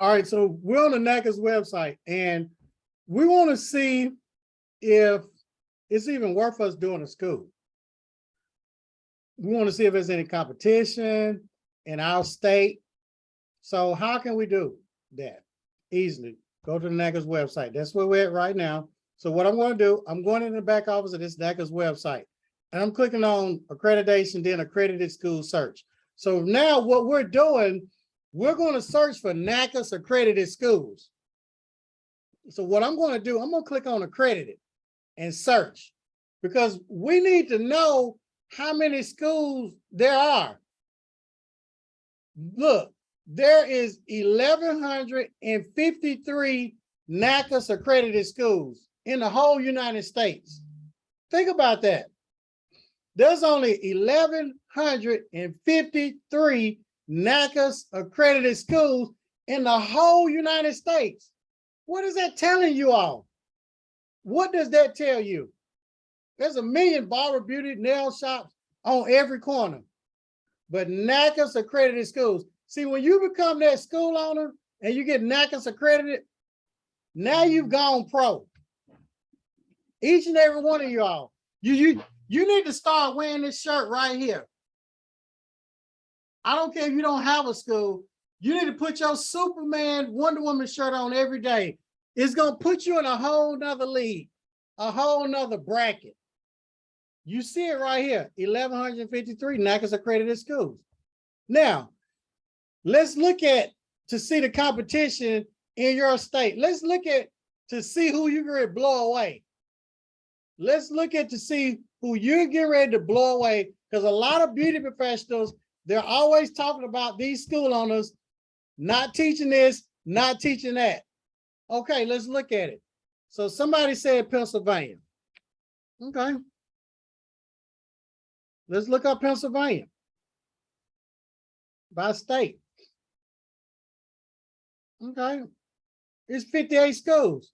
All right, so we're on the NACA's website, and we want to see if it's even worth us doing a school. We want to see if there's any competition in our state. So how can we do that? Easily go to the NACA's website. That's where we're at right now. So what I'm going to do, I'm going in the back office of this NACA's website, and I'm clicking on accreditation, then accredited school search. So now what we're doing, we're going to search for NACA's accredited schools. So what I'm going to do, I'm going to click on accredited and search, because we need to know how many schools there are. Look, there is 1,153 NACA's accredited schools in the whole United States. Think about that. There's only 1,153 NACA's accredited schools in the whole United States. What is that telling you all? What does that tell you? There's a million barber, beauty, nail shops on every corner, but NACA's accredited schools. See, when you become that school owner and you get NACA's accredited, now you've gone pro. Each and every one of y'all, you need to start wearing this shirt right here. I don't care if you don't have a school. You need to put your Superman, Wonder Woman shirt on every day. It's going to put you in a whole nother league, a whole nother bracket. You see it right here, 1,153 NACA's accredited schools. Now, let's look at to see the competition in your state. Let's look at to see who you're going to blow away. Let's look at to see who you're getting ready to blow away, because a lot of beauty professionals, they're always talking about these school owners not teaching this, not teaching that. Okay, let's look at it. So somebody said Pennsylvania. Okay. Let's look up Pennsylvania by state. Okay. It's 58 schools.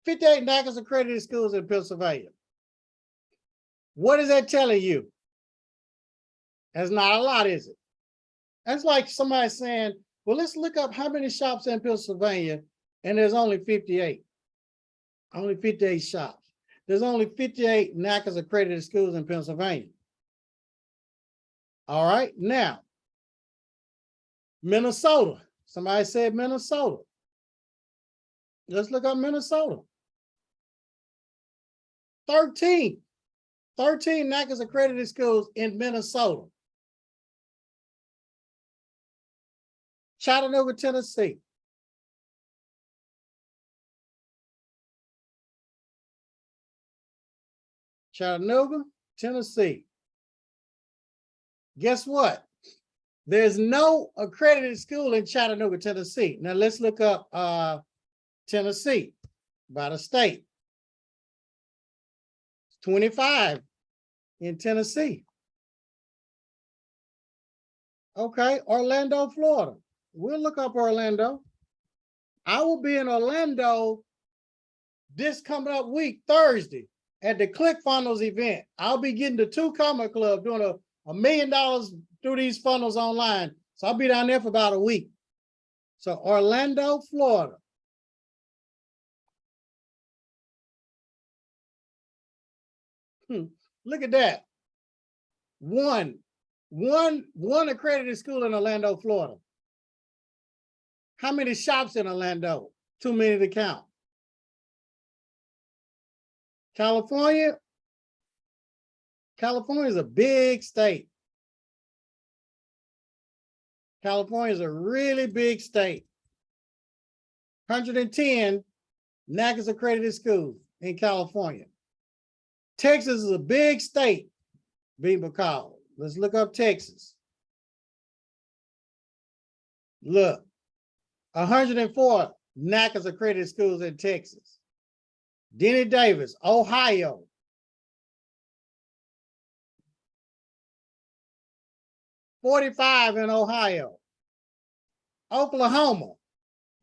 58 NACA's accredited schools in Pennsylvania. What is that telling you? That's not a lot, is it? That's like somebody saying, well, let's look up how many shops in Pennsylvania, and there's only 58. Only 58 shops. There's only 58 NACA's accredited schools in Pennsylvania. All right, now, Minnesota. Somebody said Minnesota. Let's look up Minnesota. 13 NACA's accredited schools in Minnesota. Chattanooga, Tennessee. Chattanooga, Tennessee. Guess what? There's no accredited school in Chattanooga, Tennessee. Now let's look up Tennessee by the state. 25 in Tennessee. Okay, Orlando, Florida. We'll look up Orlando. I will be in Orlando this coming up week, Thursday, at the ClickFunnels event. I'll be getting the 2 Comma Club, doing $1 million through these funnels online. So I'll be down there for about a week. So Orlando, Florida. Look at that. One accredited school in Orlando, Florida. How many shops in Orlando? Too many to count. California is a big state. California is a really big state. 110 NACA's accredited schools in California. Texas is a big state, being called. Let's look up Texas. Look, 104 NACA's accredited schools in Texas. Denny Davis, Ohio. $45 in Ohio. Oklahoma,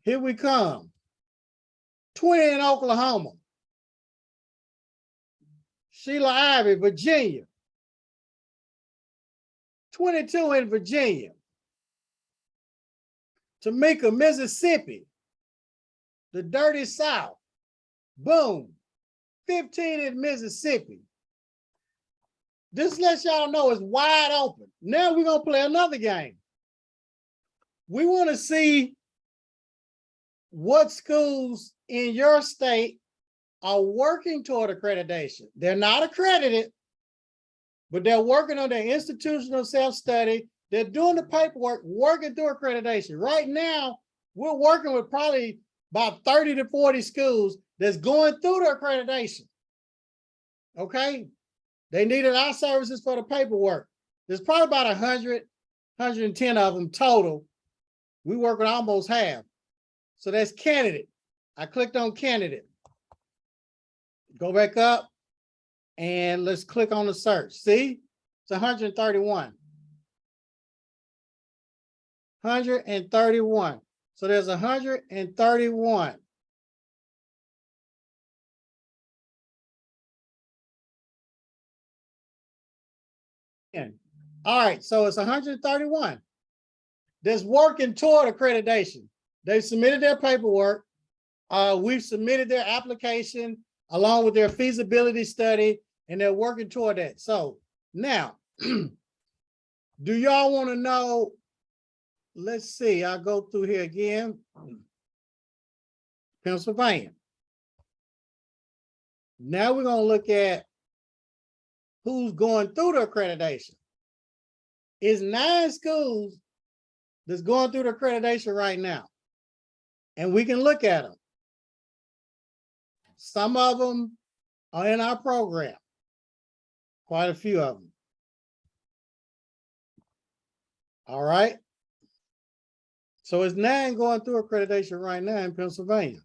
here we come. 20 in Oklahoma. Sheila Ivy, Virginia. 22 in Virginia. Tamika, Mississippi, the dirty South. Boom, 15 in Mississippi. Just let y'all know it's wide open. Now we're gonna play another game. We want to see what schools in your state are working toward accreditation. They're not accredited, but they're working on their institutional self-study. They're doing the paperwork, working through accreditation. Right now, we're working with probably about 30 to 40 schools that's going through the accreditation. Okay? They needed our services for the paperwork. There's probably about 100, 110 of them total. We work with almost half. So that's candidate. I clicked on candidate. Go back up and let's click on the search. See, it's 131. 131. So there's 131. All right, so it's 131 that's working toward accreditation. They've submitted their paperwork. We've submitted their application along with their feasibility study, and they're working toward that. So now, do y'all want to know? Let's see, I'll go through here again. Pennsylvania. Now we're going to look at who's going through the accreditation. It's 9 schools that's going through the accreditation right now. And we can look at them. Some of them are in our program. Quite a few of them. All right. So it's 9 going through accreditation right now in Pennsylvania.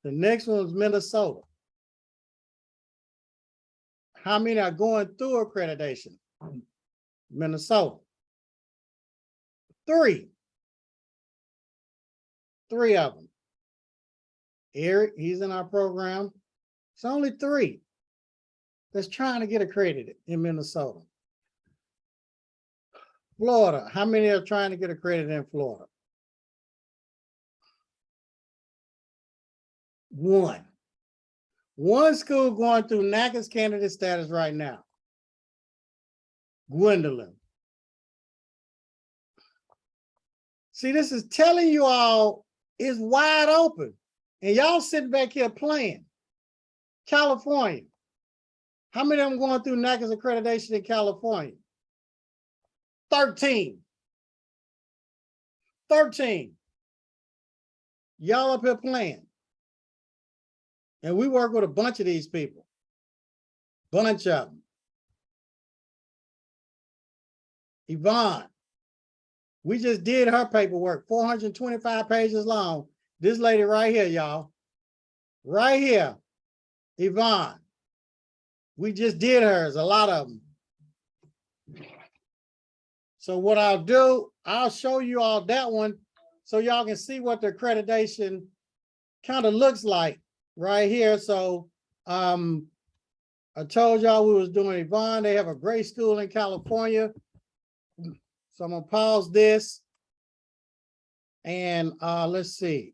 The next one is Minnesota. How many are going through accreditation? Minnesota. 3. 3 of them. Eric, he's in our program. It's only 3 that's trying to get accredited in Minnesota. Florida, how many are trying to get accredited in Florida? 1. 1 school going through NACA's candidate status right now. Gwendolyn. See, this is telling you all it's wide open. And y'all sitting back here playing. California. How many of them going through NACA's accreditation in California? 13. 13. Y'all up here playing. And we work with a bunch of these people. Bunch of them. Yvonne. We just did her paperwork, 425 pages long. This lady right here, y'all. Right here. Yvonne. We just did hers, a lot of them. So what I'll do, I'll show you all that one so y'all can see what the accreditation kind of looks like right here. So I told y'all we was doing Yvonne. They have a great school in California. So I'm gonna pause this and let's see.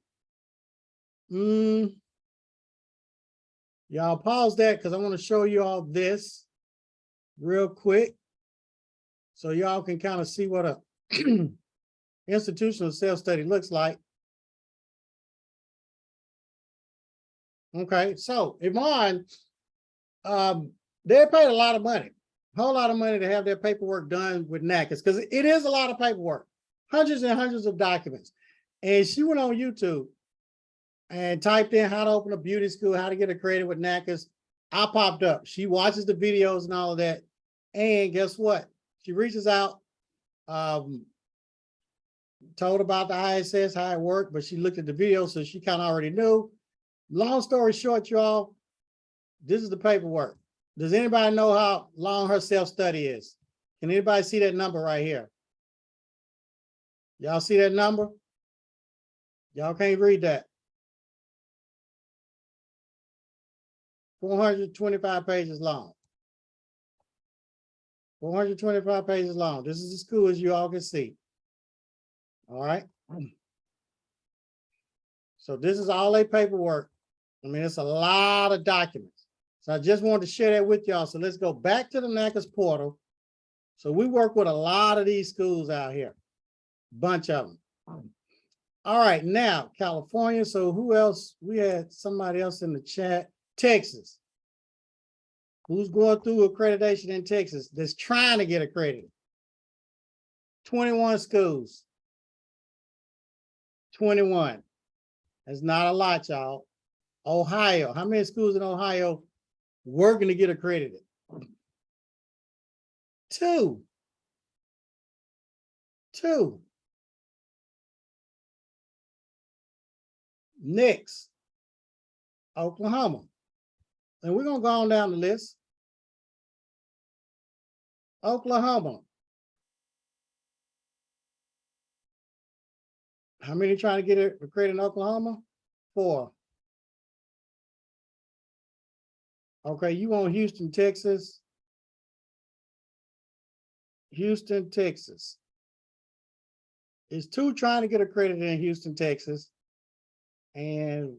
Y'all pause that because I want to show you all this real quick. So y'all can kind of see what a institutional self-study looks like. Okay, so Yvonne, they paid a lot of money, a whole lot of money to have their paperwork done with NACA's because it is a lot of paperwork, hundreds and hundreds of documents. And she went on YouTube and typed in how to open a beauty school, how to get accredited with NACA's. I popped up. She watches the videos and all of that. And guess what? She reaches out, told about the ISS, how it worked, but she looked at the video, so she kind of already knew. Long story short, y'all, this is the paperwork. Does anybody know how long her self-study is? Can anybody see that number right here? Y'all see that number? Y'all can't read that. 425 pages long. 425 pages long. This is as cool as you all can see. All right. So this is all their paperwork. I mean, it's a lot of documents. So I just wanted to share that with y'all. So let's go back to the NACAS portal. So we work with a lot of these schools out here, bunch of them. All right, now California. So who else? We had somebody else in the chat. Texas. Who's going through accreditation in Texas that's trying to get accredited? 21 schools. 21. That's not a lot, y'all. Ohio. How many schools in Ohio working to get accredited? 2. Next, Oklahoma. And we're going to go on down the list. Oklahoma. How many trying to get it accredited in Oklahoma? 4. Okay, you want Houston, Texas. Houston, Texas. It's 2 trying to get accredited in Houston, Texas. And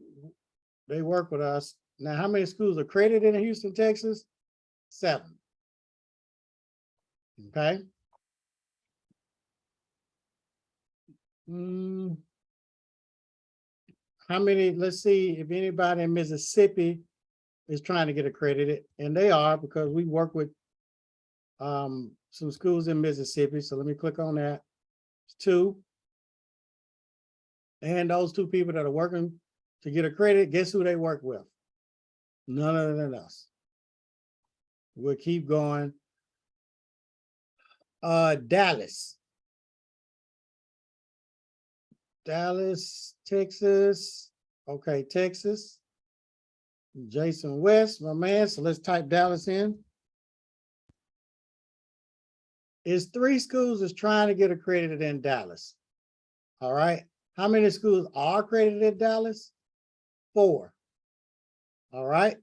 they work with us. Now, how many schools are accredited in Houston, Texas? 7. Okay. How many? Let's see if anybody in Mississippi is trying to get accredited, and they are, because we work with some schools in Mississippi. So let me click on that. It's 2. And those 2 people that are working to get accredited, guess who they work with? None other than us. We'll keep going. Dallas, Texas. Okay, Texas. Jason West, my man. So let's type Dallas in. It's 3 schools that's trying to get accredited in Dallas. All right. How many schools are accredited in Dallas? 4. All right.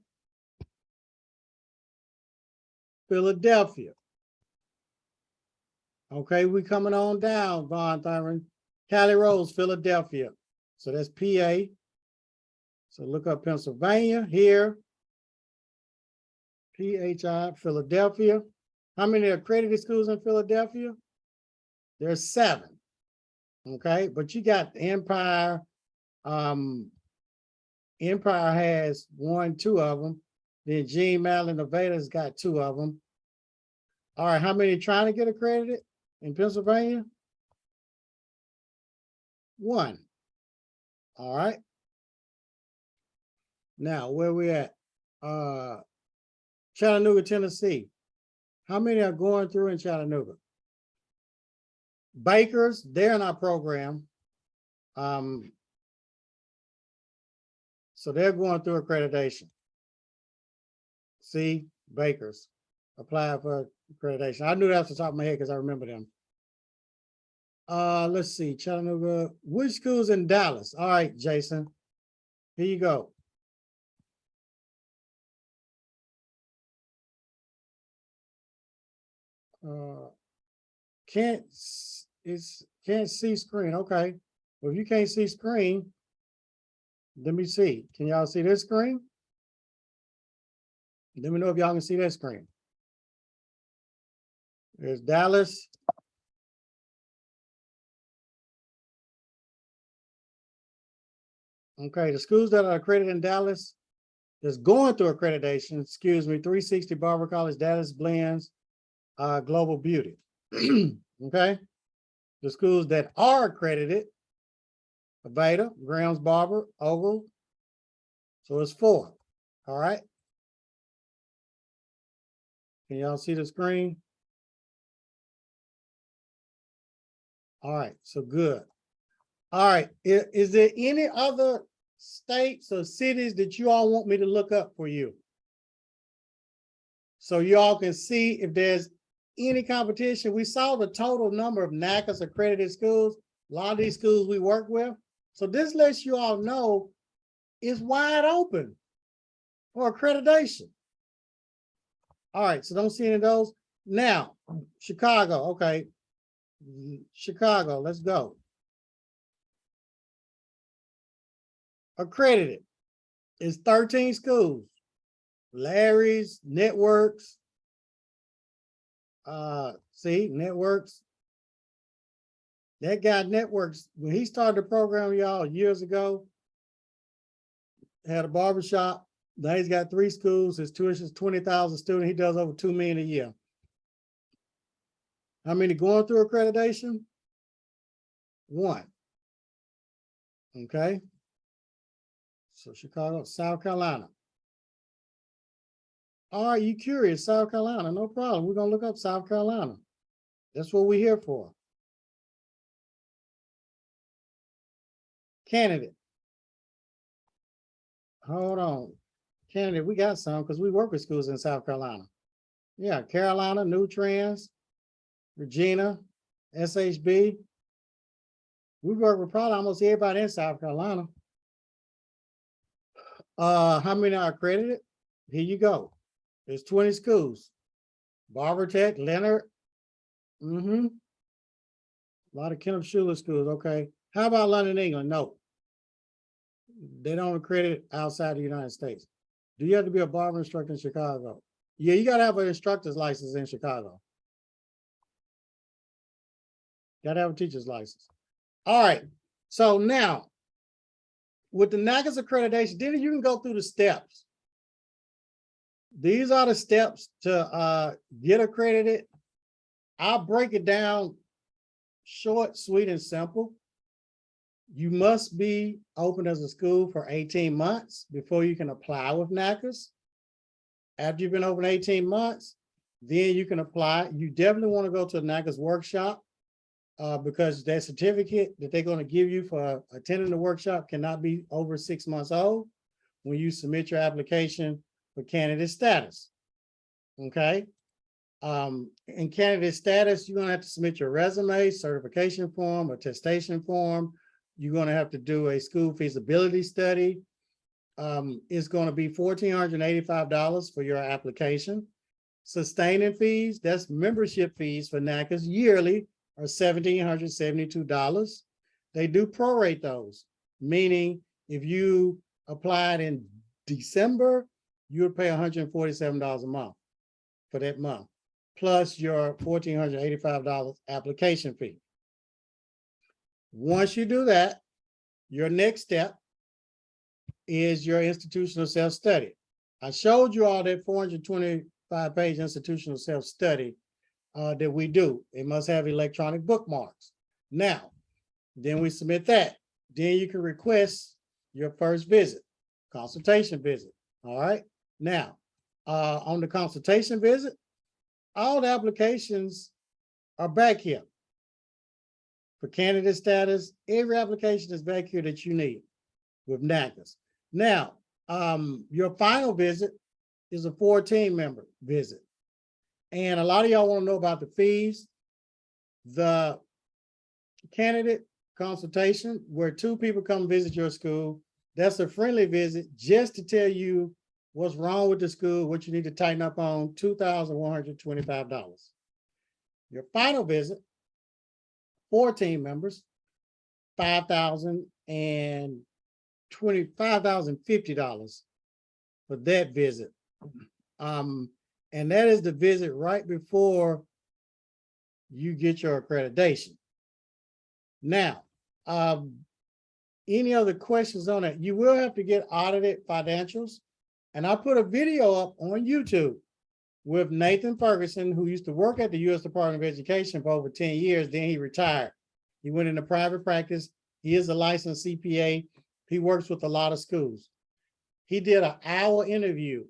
Philadelphia. Okay, we coming on down, Von Thurman. Cali Rose, Philadelphia. So that's PA. So look up Pennsylvania here. PHI, Philadelphia. How many accredited schools in Philadelphia? There's 7. Okay, but you got Empire. Empire has 1, 2 of them. Then Gene Mallon Nevada's got 2 of them. All right, how many trying to get accredited in Pennsylvania? 1. All right. Now, where we at? Chattanooga, Tennessee. How many are going through in Chattanooga? Bakers, they're in our program. So they're going through accreditation. See, Bakers apply for accreditation. I knew that off the top of my head because I remember them. Let's see, Chattanooga. Which schools in Dallas? All right, Jason. Here you go. Can't see screen. Okay. Well, if you can't see screen, let me see. Can y'all see this screen? Let me know if y'all can see that screen. There's Dallas. Okay, the schools that are accredited in Dallas, that's going through accreditation, 360 Barber College, Dallas Blends, Global Beauty. Okay, the schools that are accredited, Aveda, Grams Barber, Oval. So it's 4. All right. Can y'all see the screen? All right, so good. All right, is there any other states or cities that you all want me to look up for you? So y'all can see if there's any competition. We saw the total number of NACAS accredited schools, a lot of these schools we work with. So this lets you all know it's wide open for accreditation. All right, so don't see any of those. Now, Chicago, okay. Chicago, let's go. Accredited is 13 schools. Larry's, networks. See, networks. That guy networks, when he started the program, y'all, years ago, had a barbershop. Now he's got 3 schools. His tuition is 20,000 students. He does over $2 million a year. How many going through accreditation? 1. Okay. So Chicago, South Carolina. Are you curious? South Carolina, no problem. We're gonna look up South Carolina. That's what we're here for. Candidate. Hold on. Candidate, we got some because we work with schools in South Carolina. Yeah, Carolina, New Trends, Regina, SHB. We work with probably almost everybody in South Carolina. How many are accredited? Here you go. There's 20 schools. Barber Tech, Leonard. A lot of Kenneth Schuler schools. Okay. How about London, England? No. They don't accredit outside the United States. Do you have to be a barber instructor in Chicago? Yeah, you got to have an instructor's license in Chicago. Got to have a teacher's license. All right. So now, with the NACA's accreditation, then you can go through the steps. These are the steps to get accredited. I'll break it down short, sweet, and simple. You must be open as a school for 18 months before you can apply with NACA's. After you've been open 18 months, then you can apply. You definitely want to go to a NACA's workshop because that certificate that they're going to give you for attending the workshop cannot be over 6 months old when you submit your application for candidate status. Okay. In candidate status, you're going to have to submit your resume, certification form, attestation form. You're going to have to do a school feasibility study. It's going to be $1,485 for your application. Sustaining fees, that's membership fees for NACA's yearly, are $1,772. They do prorate those, meaning if you applied in December, you would pay $147 a month for that month, plus your $1,485 application fee. Once you do that, your next step is your institutional self-study. I showed you all that 425-page institutional self-study that we do. It must have electronic bookmarks. Now, then we submit that. Then you can request your first visit, consultation visit. All right. Now, on the consultation visit, all the applications are back here. For candidate status, every application is back here that you need with NACA's. Now, your final visit is a 14-member visit. And a lot of y'all want to know about the fees. The candidate consultation, where 2 people come visit your school, that's a friendly visit just to tell you what's wrong with the school, what you need to tighten up on, $2,125. Your final visit, 14 members, $5,050 for that visit. And that is the visit right before you get your accreditation. Now, any other questions on it? You will have to get audited financials. And I put a video up on YouTube with Nathan Ferguson, who used to work at the U.S. Department of Education for over 10 years. Then he retired. He went into private practice. He is a licensed CPA. He works with a lot of schools. He did an hour interview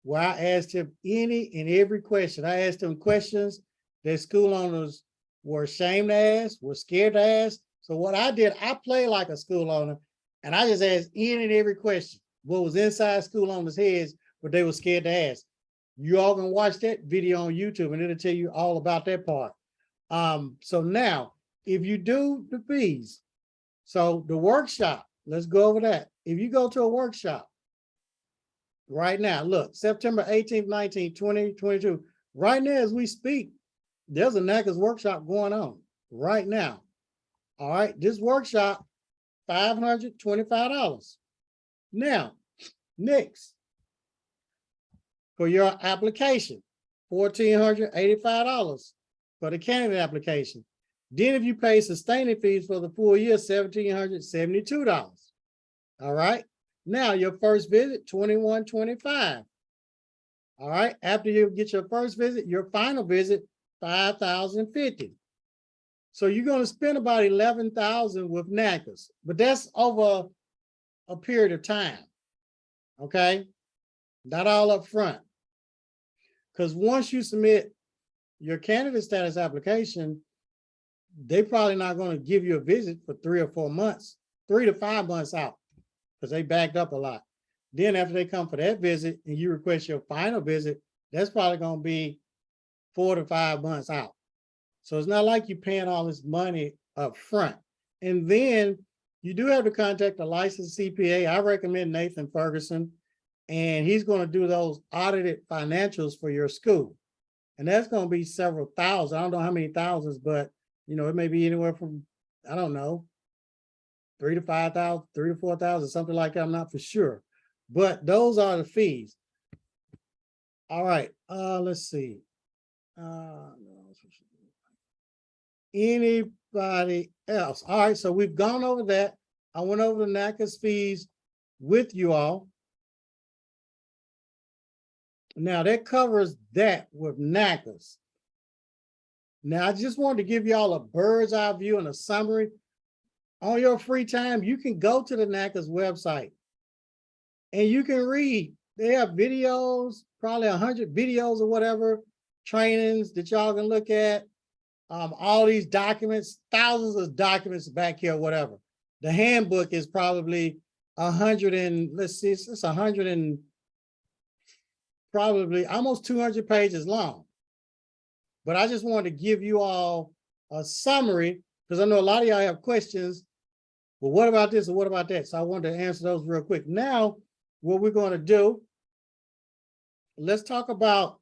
where I asked him any and every question. I asked him questions that school owners were ashamed to ask, were scared to ask. So what I did, I played like a school owner, and I just asked any and every question, what was inside school owners' heads, but they were scared to ask. You all can watch that video on YouTube, and it'll tell you all about that part. So now, if you do the fees, so the workshop, let's go over that. If you go to a workshop right now, look, September 18th, 19th, 20, 22, right now as we speak, there's a NACA's workshop going on right now. All right, this workshop, $525. Now, next, for your application, $1,485 for the candidate application. Then if you pay sustaining fees for the full year, $1,772. All right. Now your first visit, $2,125. All right. After you get your first visit, your final visit, $5,050. So you're going to spend about $11,000 with NACAs, but that's over a period of time. Okay. Not all up front. Because once you submit your candidate status application, they probably not going to give you a visit for 3 or 4 months, 3 to 5 months out, because they backed up a lot. Then after they come for that visit and you request your final visit, that's probably going to be 4 to 5 months out. So it's not like you're paying all this money up front. And then you do have to contact a licensed CPA. I recommend Nathan Ferguson, and he's going to do those audited financials for your school. And that's going to be several thousand. I don't know how many thousands, but it may be anywhere from, I don't know, 3 to 5,000, 3 to 4,000, something like that. I'm not for sure, but those are the fees. All right. Let's see. Anybody else? All right. So we've gone over that. I went over the NACA's fees with you all. Now that covers that with NACA's. Now I just wanted to give y'all a bird's eye view and a summary. On your free time, you can go to the NACA's website and you can read. They have videos, probably 100 videos or whatever, trainings that y'all can look at. All these documents, thousands of documents back here, whatever. The handbook is probably 100 and let's see, it's 100 and probably almost 200 pages long. But I just wanted to give you all a summary because I know a lot of y'all have questions. Well, what about this or what about that? So I wanted to answer those real quick. Now, what we're going to do, let's talk about,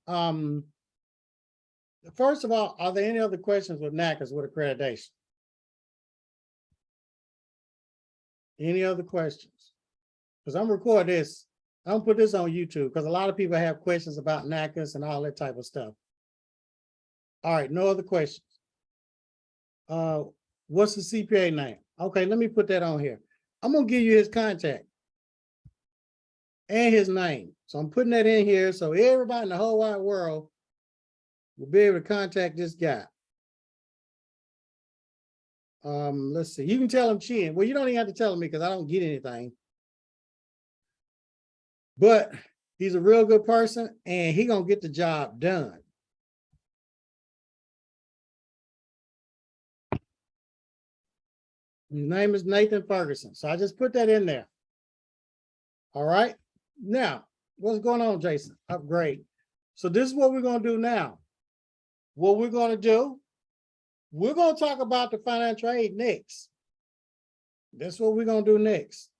first of all, are there any other questions with NACA's with accreditation? Any other questions? Because I'm recording this. I'm gonna put this on YouTube because a lot of people have questions about NACA's and all that type of stuff. All right, no other questions. What's the CPA name? Okay, let me put that on here. I'm gonna give you his contact and his name. So I'm putting that in here so everybody in the whole wide world will be able to contact this guy. Let's see. You can tell him Chin. Well, you don't even have to tell him me because I don't get anything. But he's a real good person and he's gonna get the job done. His name is Nathan Ferguson. So I just put that in there. All right. Now, what's going on, Jason? Upgrade. So this is what we're going to do now. What we're going to do, we're going to talk about the financial aid next. That's what we're going to do next.